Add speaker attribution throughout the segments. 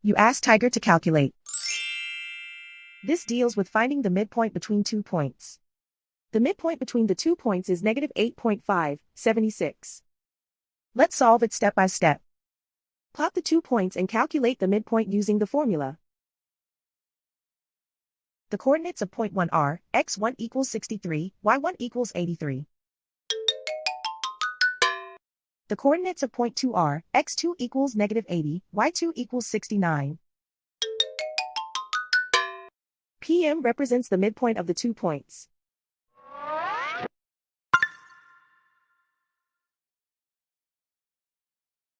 Speaker 1: You ask Tiger to calculate. This deals with finding the midpoint between 2 points. The midpoint between the 2 points is negative 8.576. Let's solve it step by step. Plot the 2 points and calculate the midpoint using the formula. The coordinates of point 1 are, x1 equals 63, y1 equals 83. The coordinates of point 2 are, x2 equals negative 80, y2 equals 69. PM represents the midpoint of the 2 points.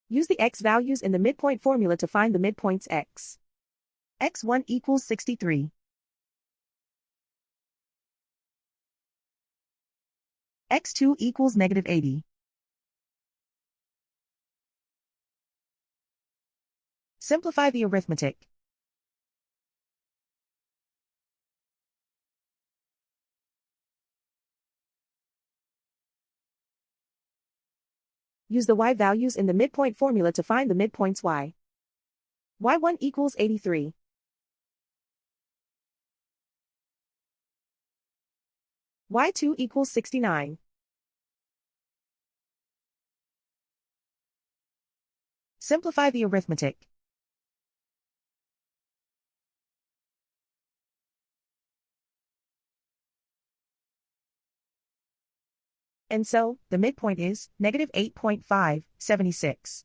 Speaker 1: Use the x values in the midpoint formula to find the midpoints x. x1 equals 63. x2 equals negative 80. Simplify the arithmetic. Use the y values in the midpoint formula to find the midpoints y. y1 equals 83. y2 equals 69. Simplify the arithmetic. And so, the midpoint is negative 8.576.